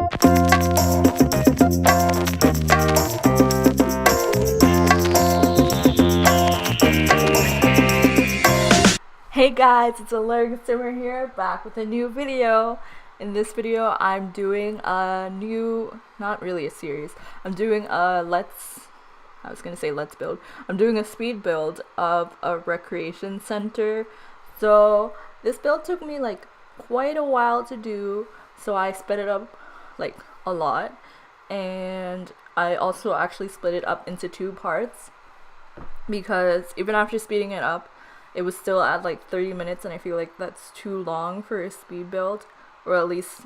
Hey guys, it's AlluringSimmer here, back with a new video. In this video, I'm doing a new, not really a series, I'm doing a let's build. I'm doing a speed build of a recreation center. So this build took me like quite a while to do, so I sped it up like a lot. And I also actually split it up into 2 parts, because even after speeding it up, it was still at like 30 minutes, and I feel like that's too long for a speed build, or at least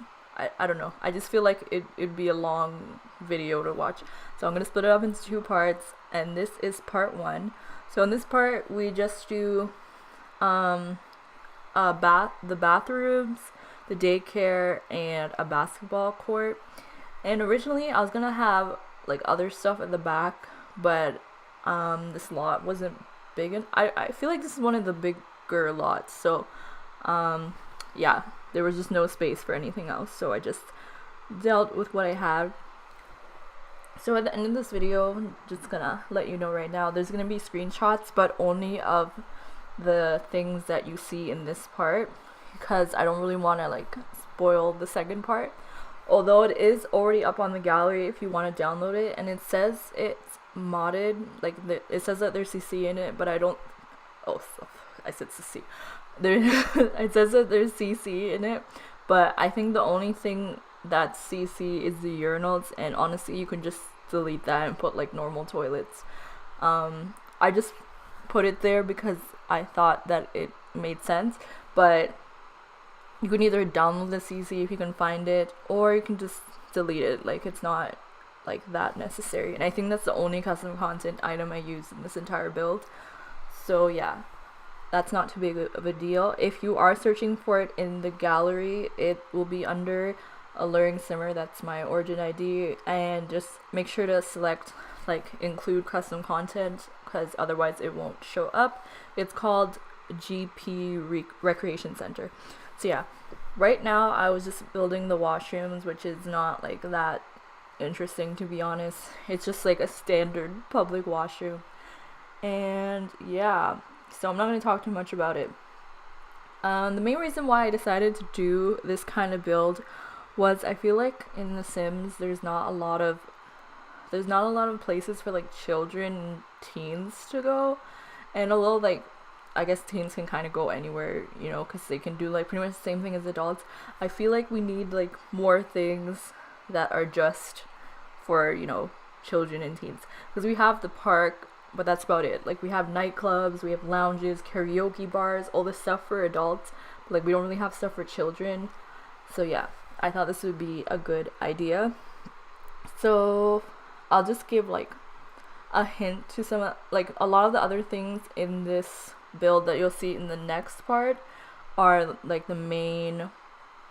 I don't know, I just feel like it'd be a long video to watch. So I'm gonna split it up into 2 parts, and this is part 1. So in this part we just do the bathrooms, the daycare, and a basketball court. And originally I was gonna have like other stuff at the back, but this lot wasn't big, and I feel like this is one of the bigger lots, so yeah, there was just no space for anything else, so I just dealt with what I had. So at the end of this video, I'm just gonna let you know right now, there's gonna be screenshots, but only of the things that you see in this part, because I don't really want to like spoil the second part, although it is already up on the gallery if you want to download it, and it says it's modded, like it says that there's CC in it, but I don't, I said CC there. It says that there's CC in it, but I think the only thing that's CC is the urinals, and honestly you can just delete that and put like normal toilets. I just put it there because I thought that it made sense, but you can either download the CC if you can find it, or you can just delete it, like it's not like that necessary. And I think that's the only custom content item I use in this entire build, so yeah, that's not too big of a deal. If you are searching for it in the gallery, it will be under AlluringSimmer, that's my origin ID, and just make sure to select like include custom content, because otherwise it won't show up. It's called GP Recreation Center. So yeah, right now I was just building the washrooms, which is not like that interesting, to be honest. It's just like a standard public washroom, and yeah, so I'm not going to talk too much about it. The main reason why I decided to do this kind of build was I feel like in The Sims there's not a lot of places for like children and teens to go, and although like I guess teens can kind of go anywhere, you know, because they can do like pretty much the same thing as adults, I feel like we need like more things that are just for, you know, children and teens, because we have the park, but that's about it. Like we have nightclubs, we have lounges, karaoke bars, all this stuff for adults, but like we don't really have stuff for children. So yeah, I thought this would be a good idea. So I'll just give like a hint to some, like a lot of the other things in this build that you'll see in the next part are like the main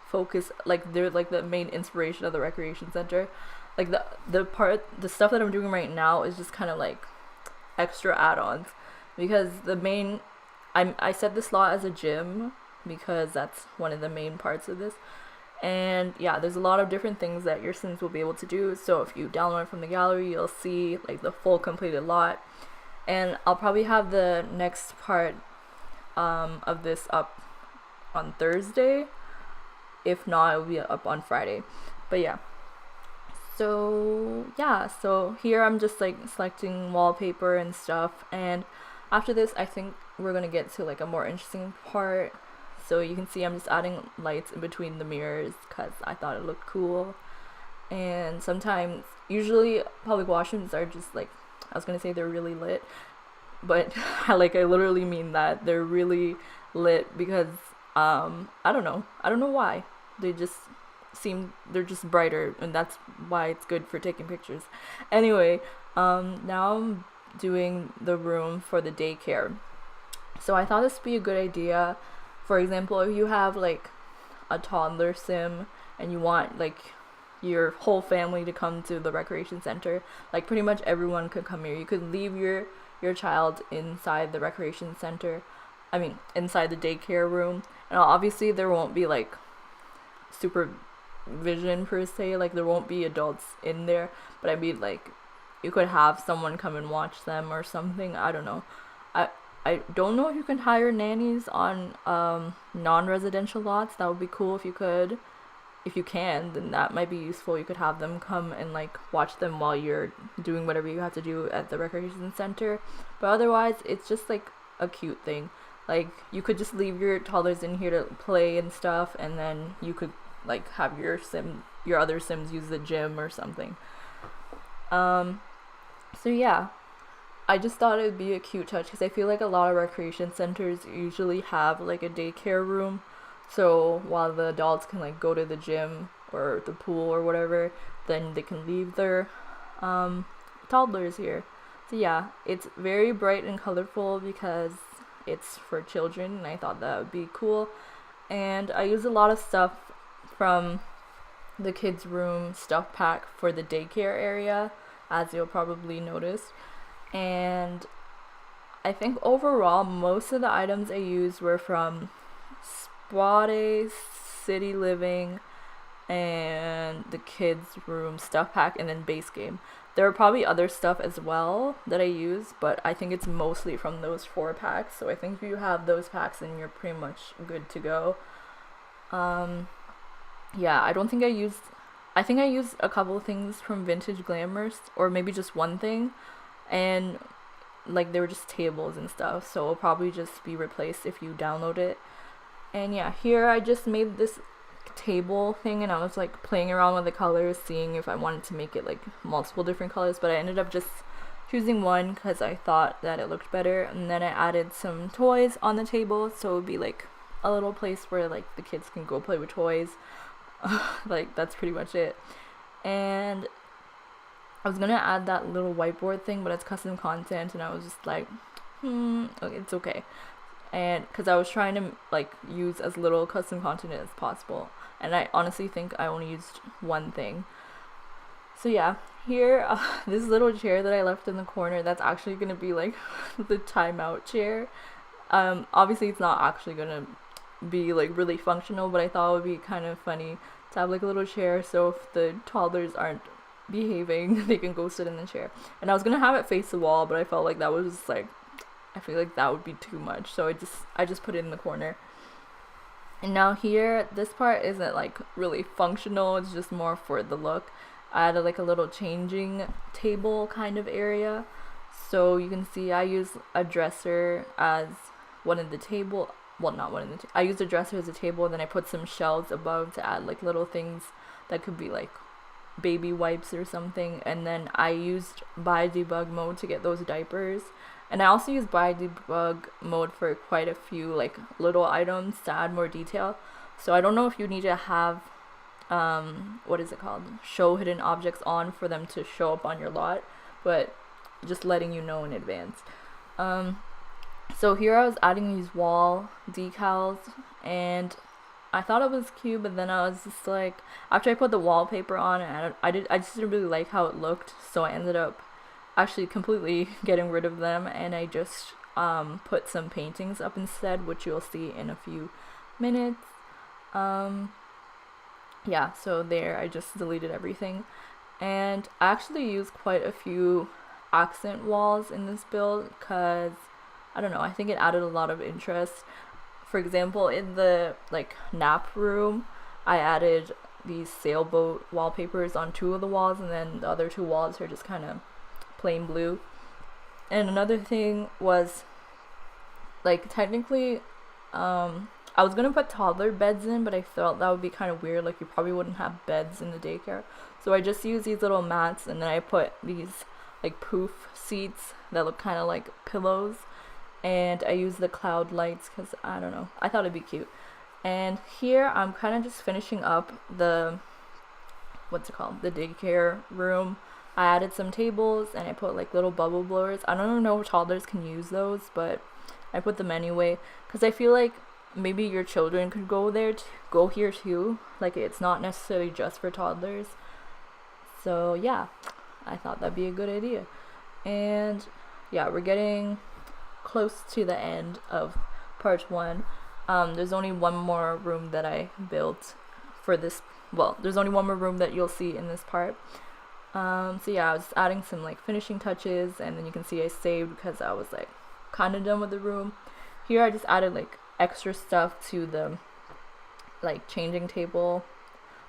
focus, like they're like the main inspiration of the recreation center. Like the stuff that I'm doing right now is just kind of like extra add-ons, because the main, I set this lot as a gym because that's one of the main parts of this. And yeah, there's a lot of different things that your Sims will be able to do, so if you download from the gallery you'll see like the full completed lot. And I'll probably have the next part of this up on Thursday, if not it will be up on Friday. But yeah, so yeah, so here I'm just like selecting wallpaper and stuff, and after this I think we're gonna get to like a more interesting part. So you can see I'm just adding lights in between the mirrors because I thought it looked cool. And sometimes, usually public washrooms are just like, I was gonna say they're really lit, but I literally mean that they're really lit because I don't know why, they're just brighter, and that's why it's good for taking pictures. Anyway, now I'm doing the room for the daycare. So I thought this would be a good idea. For example, if you have like a toddler sim and you want like your whole family to come to the recreation center, like pretty much everyone could come here. You could leave your child inside the recreation center, inside the daycare room, and obviously there won't be like super vision per se, like there won't be adults in there, but I mean like you could have someone come and watch them or something. I don't know. I I don't know if you can hire nannies on non-residential lots. That would be cool if you could. If you can, then that might be useful. You could have them come and like watch them while you're doing whatever you have to do at the recreation center. But otherwise, it's just like a cute thing. Like you could just leave your toddlers in here to play and stuff, and then you could like have your other Sims use the gym or something. So yeah, I just thought it would be a cute touch because I feel like a lot of recreation centers usually have like a daycare room. So while the adults can like go to the gym or the pool or whatever, then they can leave their toddlers here. So yeah, it's very bright and colorful because it's for children, and I thought that would be cool. And I use a lot of stuff from the kids' room stuff pack for the daycare area, as you'll probably notice. And I think overall, most of the items I used were from Spade, City Living, and the kids' room stuff pack, and then base game. There are probably other stuff as well that I use, but I think it's mostly from those 4 packs. So I think if you have those packs, then you're pretty much good to go. Yeah, I don't think I think I used a couple of things from Vintage Glamours, or maybe just one thing, and like they were just tables and stuff, so it'll probably just be replaced if you download it. And yeah, here I just made this table thing, and I was like playing around with the colors, seeing if I wanted to make it like multiple different colors, but I ended up just choosing one because I thought that it looked better. And then I added some toys on the table, so it would be like a little place where like the kids can go play with toys. Like that's pretty much it. And I was gonna add that little whiteboard thing, but it's custom content, and I was just like, okay, it's okay. And because I was trying to like use as little custom content as possible, and I honestly think I only used one thing. So yeah, here this little chair that I left in the corner, that's actually gonna be like the timeout chair. Obviously it's not actually gonna be like really functional, but I thought it would be kind of funny to have like a little chair, so if the toddlers aren't behaving, they can go sit in the chair. And I was gonna have it face the wall, but I felt like that was like, I feel like that would be too much, so I just put it in the corner. And now here, this part isn't like really functional, it's just more for the look. I added like a little changing table kind of area, so you can see I use a dresser as one of the table, well not one of the I used a dresser as a table, and then I put some shelves above to add like little things that could be like baby wipes or something. And then I used buy debug mode to get those diapers, and I also used buy debug mode for quite a few like little items to add more detail. So I don't know if you need to have what is it called, show hidden objects on for them to show up on your lot, but just letting you know in advance. So here I was adding these wall decals, and I thought it was cute, but then I was just like, after I put the wallpaper on, and I just didn't really like how it looked, so I ended up actually completely getting rid of them, and I just put some paintings up instead, which you'll see in a few minutes. Yeah, so there, I just deleted everything, and I actually used quite a few accent walls in this build because I don't know, I think it added a lot of interest. For example, in the like nap room, I added these sailboat wallpapers on 2 of the walls, and then the other 2 walls are just kind of plain blue. And another thing was, like, technically I was gonna put toddler beds in, but I felt that would be kind of weird, like you probably wouldn't have beds in the daycare, so I just used these little mats, and then I put these like poof seats that look kind of like pillows, and I used the cloud lights because I don't know, I thought it'd be cute. And here I'm kind of just finishing up the, what's it called, the daycare room. I added some tables, and I put like little bubble blowers. I don't know if toddlers can use those, but I put them anyway because I feel like maybe your children could go here too, like it's not necessarily just for toddlers. So yeah, I thought that'd be a good idea. And yeah, we're getting close to the end of part 1. There's only one more room that I built for this well, there's only one more room that you'll see in this part. So yeah, I was adding some like finishing touches, and then you can see I saved because I was like kind of done with the room. Here I just added like extra stuff to the like changing table.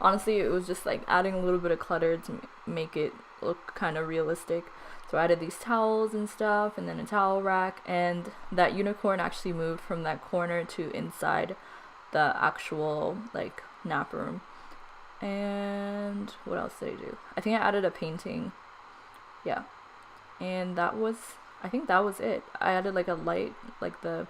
Honestly, it was just like adding a little bit of clutter to make it look kind of realistic. So I added these towels and stuff, and then a towel rack, and that unicorn actually moved from that corner to inside the actual like nap room. And what else did I do? I think I added a painting. Yeah. And that was, I think that was it. I added like a light, like the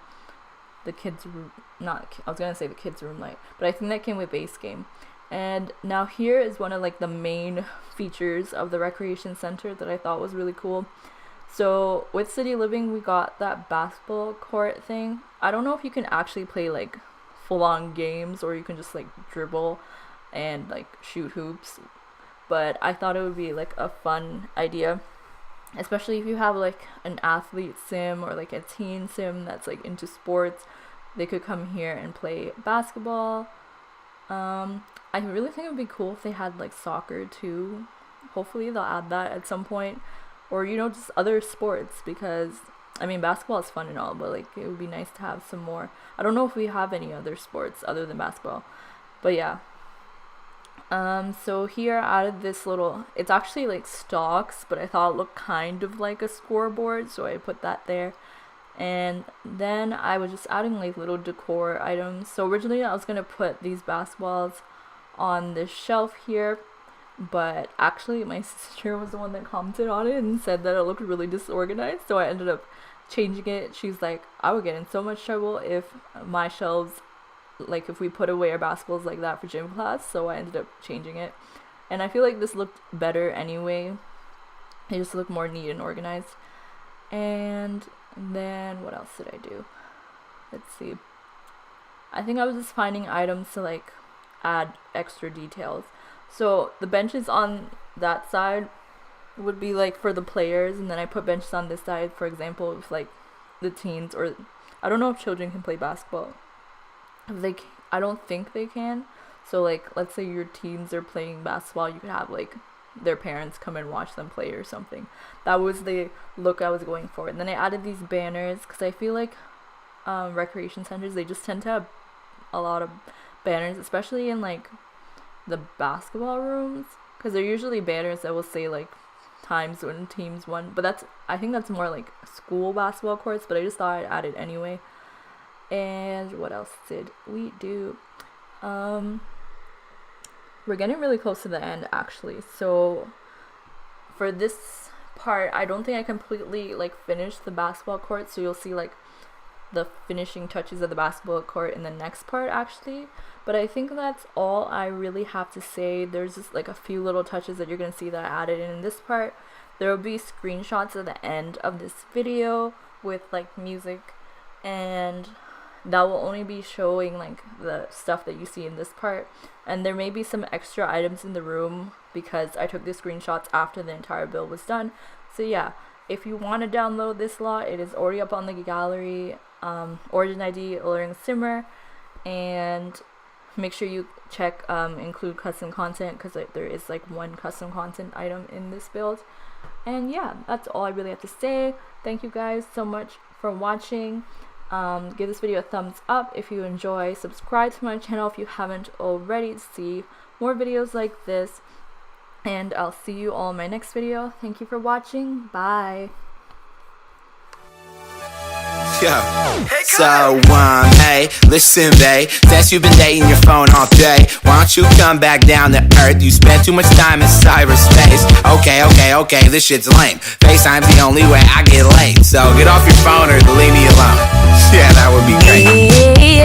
kids room, not, I was gonna say the kids room light, but I think that came with base game. And now here is one of like the main features of the recreation center that I thought was really cool. So with City Living, we got that basketball court thing. I don't know if you can actually play like full-on games, or you can just like dribble and like shoot hoops, but I thought it would be like a fun idea, especially if you have like an athlete sim or like a teen sim that's like into sports. They could come here and play basketball. I really think it would be cool if they had like soccer too. Hopefully they'll add that at some point, or you know, just other sports, because I mean, basketball is fun and all, but like it would be nice to have some more. I don't know if we have any other sports other than basketball, but yeah. So here I added this little, it's actually like stocks, but I thought it looked kind of like a scoreboard, so I put that there. And then I was just adding like little decor items. So originally I was gonna put these basketballs on this shelf here, but actually my sister was the one that commented on it and said that it looked really disorganized, so I ended up changing it. She's like, I would get in so much trouble if my shelves, like if we put away our basketballs like that for gym class, so I ended up changing it. And I feel like this looked better anyway. It just looked more neat and organized. And then what else did I do? Let's see. I think I was just finding items to like add extra details. So the benches on that side would be like for the players, and then I put benches on this side, for example, if like the teens, or I don't know if children can play basketball. I don't think they can. So like, let's say your teens are playing basketball, you could have like their parents come and watch them play or something. That was the look I was going for. And then I added these banners because I feel like recreation centers, they just tend to have a lot of banners, especially in like the basketball rooms, because they're usually banners that will say like times when teams won, but I think that's more like school basketball courts, but I just thought I'd add it anyway. And what else did we do? We're getting really close to the end actually, so for this part I don't think I completely like finished the basketball court, so you'll see like the finishing touches of the basketball court in the next part actually. But I think that's all I really have to say. There's just like a few little touches that you're gonna see that I added in this part. There will be screenshots at the end of this video with like music, and that will only be showing like the stuff that you see in this part. And there may be some extra items in the room because I took the screenshots after the entire build was done. So yeah, if you want to download this lot, it is already up on the gallery. Origin ID AlluringSimmer, and make sure you check include custom content, because there is like one custom content item in this build. And yeah, that's all I really have to say. Thank you guys so much for watching. Give this video a thumbs up if you enjoy. Subscribe to my channel if you haven't already to see more videos like this. And I'll see you all in my next video. Thank you for watching. Bye. Hey, listen, babe, since you've been dating your phone all day, why don't you come back down to earth? You spend too much time in cyberspace. Okay, this shit's lame. FaceTime's the only way I get laid, so get off your phone or leave me alone. Yeah, that would be great.